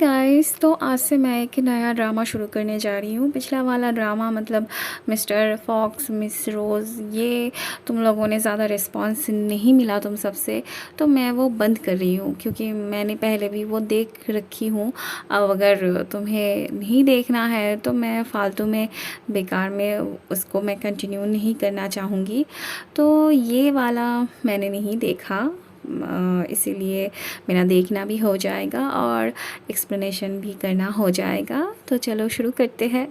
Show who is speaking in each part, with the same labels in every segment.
Speaker 1: Guys, तो आज से मैं एक नया ड्रामा शुरू करने जा रही हूँ। पिछला वाला ड्रामा मतलब मिस्टर फॉक्स मिस रोज़, ये तुम लोगों ने ज़्यादा रिस्पांस नहीं मिला तुम सबसे, तो मैं वो बंद कर रही हूँ क्योंकि मैंने पहले भी वो देख रखी हूँ। अब अगर तुम्हें नहीं देखना है तो मैं फालतू में बेकार में उसको मैं कंटिन्यू नहीं करना चाहूँगी। तो ये वाला मैंने नहीं देखा, इसीलिए मेरा देखना भी हो जाएगा और एक्सप्लेनेशन भी करना हो जाएगा। तो चलो शुरू करते हैं।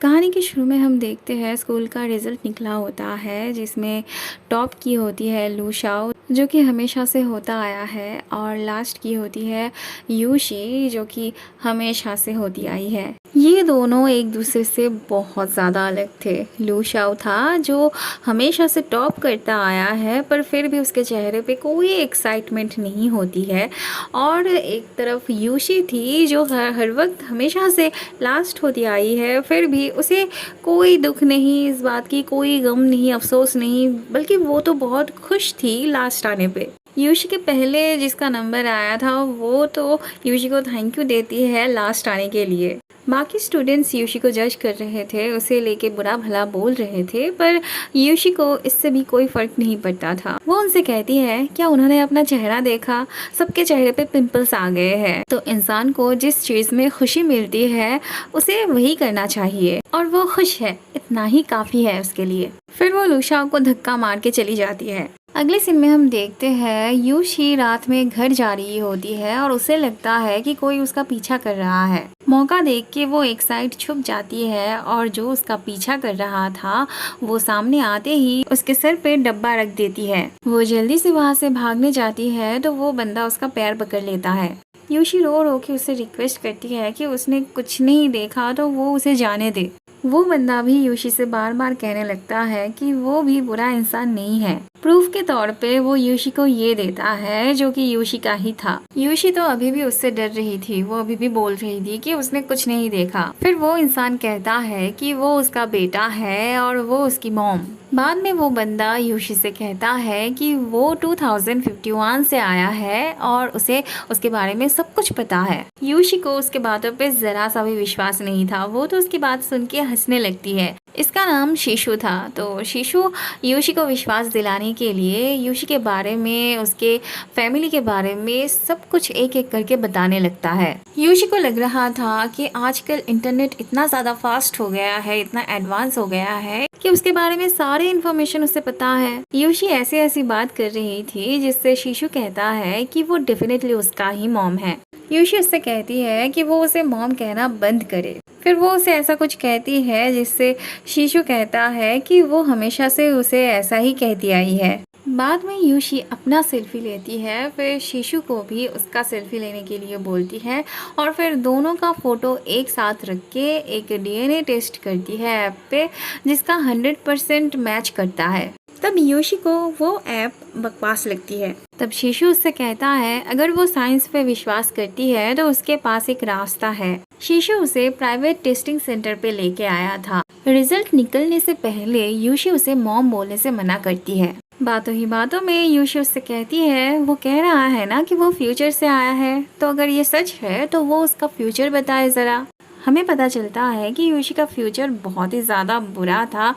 Speaker 1: कहानी के शुरू में हम देखते हैं स्कूल का रिज़ल्ट निकला होता है जिसमें टॉप की होती है लू शाओ, जो कि हमेशा से होता आया है, और लास्ट की होती है यूशी, जो कि हमेशा से होती आई है। ये दोनों एक दूसरे से बहुत ज़्यादा अलग थे। लू शाओ था जो हमेशा से टॉप करता आया है, पर फिर भी उसके चेहरे पे कोई एक्साइटमेंट नहीं होती है, और एक तरफ यूशी थी जो हर वक्त हमेशा से लास्ट होती आई है, फिर भी उसे कोई दुख नहीं, इस बात की कोई गम नहीं, अफसोस नहीं, बल्कि वो तो बहुत खुश थी लास्ट आने पे। यूशी के पहले जिसका नंबर आया था वो तो यूशी को थैंक यू देती है लास्ट आने के लिए। बाकी स्टूडेंट्स यूशी को जज कर रहे थे, उसे लेके बुरा भला बोल रहे थे, पर यूशी को इससे भी कोई फ़र्क नहीं पड़ता था। वो उनसे कहती है, क्या उन्होंने अपना चेहरा देखा? सबके चेहरे पे पिंपल्स आ गए हैं। तो इंसान को जिस चीज़ में खुशी मिलती है उसे वही करना चाहिए, और वो खुश है, इतना ही काफ़ी है उसके लिए। फिर वो लूशा को धक्का मार के चली जाती है। अगले सीन में हम देखते हैं यूशी रात में घर जा रही होती है और उसे लगता है कि कोई उसका पीछा कर रहा है। मौका देख के वो एक साइड छुप जाती है, और जो उसका पीछा कर रहा था वो सामने आते ही उसके सर पे डब्बा रख देती है। वो जल्दी से वहाँ से भागने जाती है तो वो बंदा उसका पैर पकड़ लेता है। यूशी रो रो के उससे रिक्वेस्ट करती है कि उसने कुछ नहीं देखा तो वो उसे जाने दे। वो बंदा भी यूशी से बार बार कहने लगता है कि वो भी बुरा इंसान नहीं है। प्रूफ के तौर पे वो यूशी को ये देता है जो कि यूशी का ही था। यूशी तो अभी भी उससे डर रही थी, वो अभी भी बोल रही थी कि उसने कुछ नहीं देखा। फिर वो इंसान कहता है कि वो उसका बेटा है और वो उसकी मॉम। बाद में वो बंदा यूशी से कहता है कि वो 2051 से आया है और उसे उसके बारे में सब कुछ पता है। यूशी को उसके बातों पे जरा सा भी विश्वास नहीं था, वो तो उसकी बात सुन के हंसने लगती है। इसका नाम शीशु था। तो शीशु यूशी को विश्वास दिलाने के लिए यूशी के बारे में, उसके फैमिली के बारे में सब कुछ एक एक करके बताने लगता है। यूशी को लग रहा था कि आजकल इंटरनेट इतना ज़्यादा फास्ट हो गया है, इतना एडवांस हो गया है कि उसके बारे में सारे इन्फॉर्मेशन उसे पता है। यूशी ऐसी ऐसी बात कर रही थी जिससे शीशु कहता है कि वो डेफिनेटली उसका ही मॉम है। यूशी उससे कहती है कि वो उसे मॉम कहना बंद करे। फिर वो उसे ऐसा कुछ कहती है जिससे शीशु कहता है कि वो हमेशा से उसे ऐसा ही कहती आई है। बाद में यूशी अपना सेल्फी लेती है, फिर शीशु को भी उसका सेल्फी लेने के लिए बोलती है, और फिर दोनों का फ़ोटो एक साथ रख के एक डीएनए टेस्ट करती है ऐप पे, जिसका 100% मैच करता है। तब यूशी को वो ऐप बकवास लगती है। तब शीशु उससे कहता है अगर वो साइंस पे विश्वास करती है तो उसके पास एक रास्ता है। शीशु उसे प्राइवेट टेस्टिंग सेंटर पे लेके आया था। रिजल्ट निकलने से पहले यूशी उसे मॉम बोलने से मना करती है। बातों ही बातों में यूशी उससे कहती है, वो कह रहा है ना कि वो फ्यूचर से आया है, तो अगर ये सच है तो वो उसका फ्यूचर बताए ज़रा। हमें पता चलता है कि यूशी का फ्यूचर बहुत ही ज़्यादा बुरा था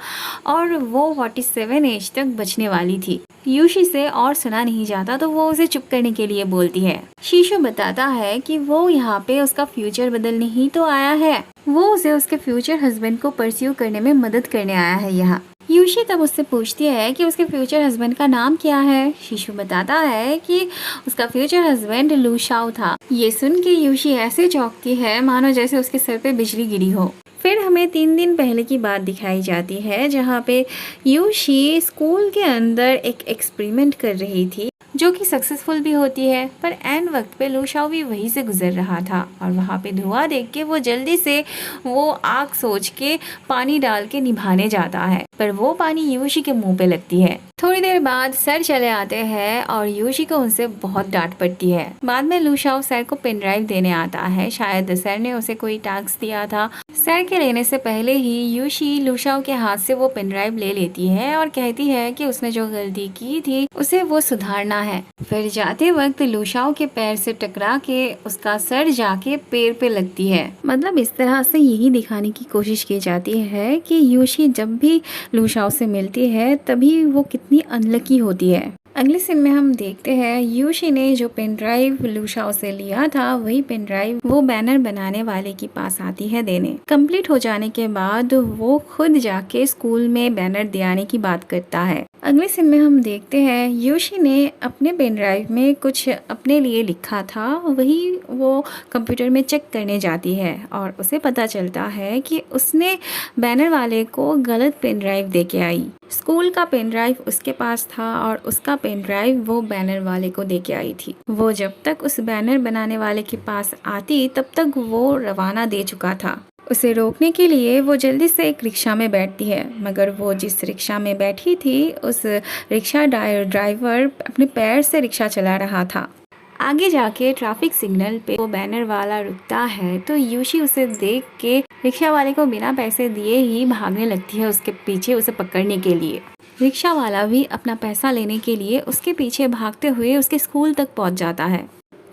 Speaker 1: और वो 47 एज तक बचने वाली थी। यूशी से और सुना नहीं जाता तो वो उसे चुप करने के लिए बोलती है। शीशु बताता है कि वो यहाँ पे उसका फ्यूचर बदलने ही तो आया है, वो उसे उसके फ्यूचर हस्बैंड को परस्यू करने में मदद करने आया है यहाँ। यूशी तब उससे पूछती है कि उसके फ्यूचर हस्बैंड का नाम क्या है। शीशु बताता है कि उसका फ्यूचर हस्बैंड लू शाओ था। ये सुन के यूशी ऐसे चौंकती है मानो जैसे उसके सर पे बिजली गिरी हो। फिर हमें 3 दिन पहले की बात दिखाई जाती है जहाँ पे यूशी स्कूल के अंदर एक एक्सपेरिमेंट कर रही थी जो कि सक्सेसफुल भी होती है, पर एन वक्त पे लू शाओ भी वहीं से गुजर रहा था, और वहाँ पे धुआं देख के वो जल्दी से वो आग सोच के पानी डाल के निभाने जाता है। पर वो पानी यूशी के मुंह पे लगती है। थोड़ी देर बाद सर चले आते हैं और यूशी को उनसे बहुत डांट पड़ती है। बाद में लूशाओ सर को पेन ड्राइव देने आता है। शायद सर ने उसे कोई टास्क दिया था। सर के लेने से पहले ही यूशी लूशाओ के हाथ से वो पेन ड्राइव ले लेती है और कहती है कि उसने जो गलती की थी उसे वो सुधारना है। फिर जाते वक्त लूशाओ के पैर से टकरा के उसका सर जाके पैर पे लगती है। मतलब इस तरह से यही दिखाने की कोशिश की जाती है कि यूशी जब भी लूशाओ से मिलती है तभी वो कितनी अनलकी होती है। अगले सीन में हम देखते हैं यूशी ने जो पेन ड्राइव लूशाओ से लिया था वही पेन ड्राइव वो बैनर बनाने वाले के पास आती है देने। कंप्लीट हो जाने के बाद वो खुद जाके स्कूल में बैनर दे आने की बात करता है। अगले सीन में हम देखते हैं यूशी ने अपने पेन ड्राइव में कुछ अपने लिए लिखा था, वही वो कंप्यूटर में चेक करने जाती है और उसे पता चलता है कि उसने बैनर वाले को गलत पेन ड्राइव दे के आई। स्कूल का पेन ड्राइव उसके पास था और उसका पेन ड्राइव वो बैनर वाले को दे के आई थी। वो जब तक उस बैनर बनाने वाले के पास आती तब तक वो रवाना दे चुका था। उसे रोकने के लिए वो जल्दी से एक रिक्शा में बैठती है, मगर वो जिस रिक्शा में बैठी थी उस रिक्शा ड्राइवर अपने पैर से रिक्शा चला रहा था। आगे जाके ट्रैफिक सिग्नल पे वो बैनर वाला रुकता है तो यूशी उसे देख के रिक्शा वाले को बिना पैसे दिए ही भागने लगती है उसके पीछे उसे पकड़ने के लिए। रिक्शा वाला भी अपना पैसा लेने के लिए उसके पीछे भागते हुए उसके स्कूल तक पहुंच जाता है।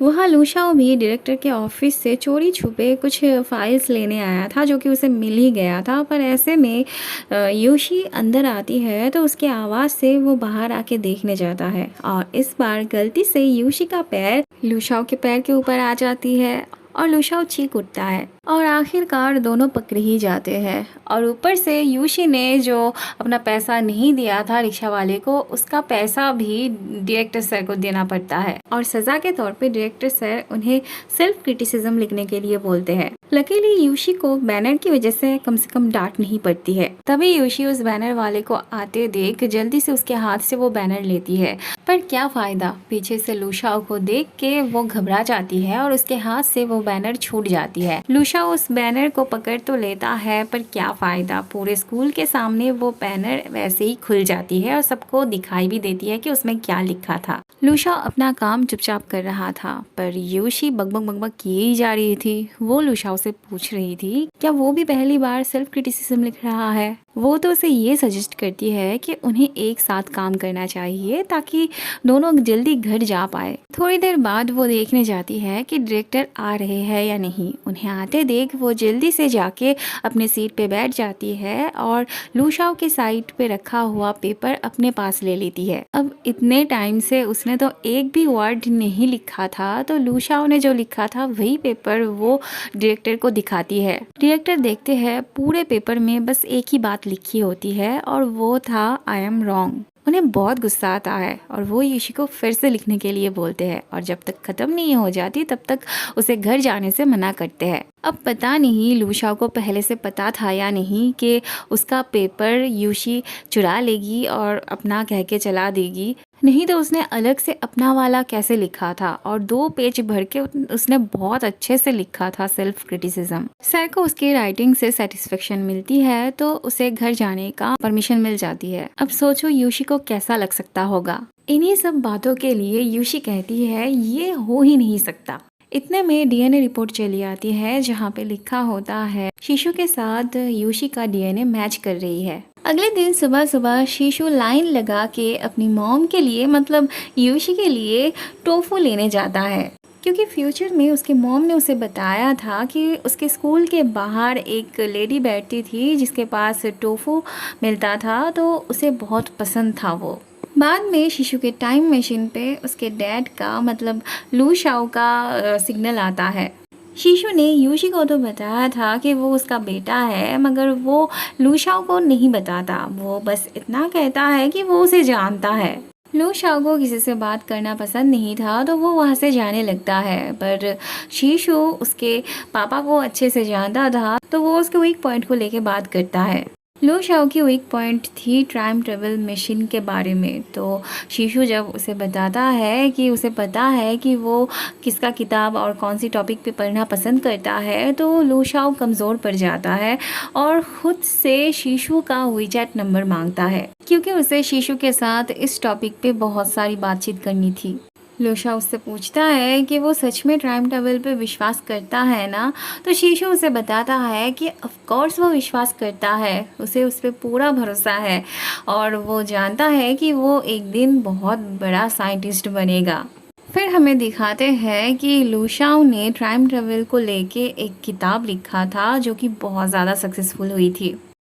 Speaker 1: वहाँ लूशाओ भी डायरेक्टर के ऑफिस से चोरी छुपे कुछ फाइल्स लेने आया था जो कि उसे मिल ही गया था, पर ऐसे में यूशी अंदर आती है तो उसके आवाज़ से वो बाहर आके देखने जाता है और इस बार गलती से यूशी का पैर लूशाओ के पैर के ऊपर आ जाती है और लूशाओ चीख उठता है और आखिरकार दोनों पकड़ ही जाते हैं। और ऊपर से यूशी ने जो अपना पैसा नहीं दिया था रिक्शा वाले को उसका पैसा भी डायरेक्टर सर को देना पड़ता है और सजा के तौर पे डायरेक्टर सर उन्हें सेल्फ क्रिटिसिज्म लिखने के लिए बोलते हैं। लकीली यूशी को बैनर की वजह से कम डांट नहीं पड़ती है। तभी यूशी उस बैनर वाले को आते देख जल्दी से उसके हाथ से वो बैनर लेती है, पर क्या फायदा, पीछे से लूशाओ को देख के वो घबरा जाती है और उसके हाथ से वो बैनर छूट जाती है। लूशाओ उस बैनर को पकड़ तो लेता है पर क्या फायदा, पूरे स्कूल के सामने वो बैनर वैसे ही खुल जाती है और सबको दिखाई भी देती है कि उसमें क्या लिखा था। लूशाओ अपना काम चुपचाप कर रहा था पर यूशी बकबक किए ही जा रही थी। वो लूशाओ से पूछ रही थी क्या वो भी पहली बार सेल्फ क्रिटिसिज्म लिख रहा है। वो तो उसे ये सजेस्ट करती है कि उन्हें एक साथ काम करना चाहिए ताकि दोनों जल्दी घर जा पाए। थोड़ी देर बाद वो देखने जाती है कि डायरेक्टर आ रहे हैं या नहीं। उन्हें आते देख वो जल्दी से जाके अपने सीट पे बैठ जाती है और लूशाओ के साइड पे रखा हुआ पेपर अपने पास ले लेती है। अब इतने टाइम से उसने तो एक भी वर्ड नहीं लिखा था, तो लूशाओ ने जो लिखा था वही पेपर वो डायरेक्टर को दिखाती है। डायरेक्टर देखते हैं पूरे पेपर में बस एक ही बात लिखी होती है और वो था आई एम रॉन्ग। उन्हें बहुत गुस्सा आता है और वो यूशी को फिर से लिखने के लिए बोलते हैं और जब तक खत्म नहीं हो जाती तब तक उसे घर जाने से मना करते हैं। अब पता नहीं लूशाओ को पहले से पता था या नहीं कि उसका पेपर यूशी चुरा लेगी और अपना कह के चला देगी, नहीं तो उसने अलग से अपना वाला कैसे लिखा था और 2 पेज भर के उसने बहुत अच्छे से लिखा था सेल्फ क्रिटिसिज्म। सर को उसकी राइटिंग से सेटिस्फेक्शन मिलती है तो उसे घर जाने का परमिशन मिल जाती है। अब सोचो यूशी को कैसा लग सकता होगा। इन्हीं सब बातों के लिए यूशी कहती है ये हो ही नहीं सकता। इतने में डीएनए रिपोर्ट चली आती है जहाँ पे लिखा होता है शीशु के साथ यूशी का डीएनए मैच कर रही है। अगले दिन सुबह सुबह शीशु लाइन लगा के अपनी मॉम के लिए मतलब यूशी के लिए टोफू लेने जाता है, क्योंकि फ्यूचर में उसके मॉम ने उसे बताया था कि उसके स्कूल के बाहर एक लेडी बैठती थी जिसके पास टोफू मिलता था तो उसे बहुत पसंद था वो। बाद में शीशु के टाइम मशीन पे उसके डैड का मतलब लूशाओ का सिग्नल आता है। शीशु ने यूशी को तो बताया था कि वो उसका बेटा है, मगर वो लूशाओ को नहीं बताता। वो बस इतना कहता है कि वो उसे जानता है। लूशाओ को किसी से बात करना पसंद नहीं था तो वो वहाँ से जाने लगता है, पर शीशु उसके पापा को अच्छे से जानता था तो वो उसके वीक पॉइंट को लेके बात करता है। लो शाओ की वीक पॉइंट थी टाइम ट्रेवल मशीन के बारे में। तो शीशु जब उसे बताता है कि उसे पता है कि वो किसका किताब और कौन सी टॉपिक पे पढ़ना पसंद करता है, तो लो शाओ कमज़ोर पड़ जाता है और ख़ुद से शीशु का वीचैट नंबर मांगता है, क्योंकि उसे शीशु के साथ इस टॉपिक पे बहुत सारी बातचीत करनी थी। लोशा उससे पूछता है कि वो सच में टाइम ट्रैवल पे विश्वास करता है ना, तो शीशु उसे बताता है कि ऑफ कोर्स वो विश्वास करता है, उसे उस पे पूरा भरोसा है और वो जानता है कि वो एक दिन बहुत बड़ा साइंटिस्ट बनेगा। फिर हमें दिखाते हैं कि लूशाओ ने टाइम ट्रैवल को लेके एक किताब लिखा था जो कि बहुत ज़्यादा सक्सेसफुल हुई थी।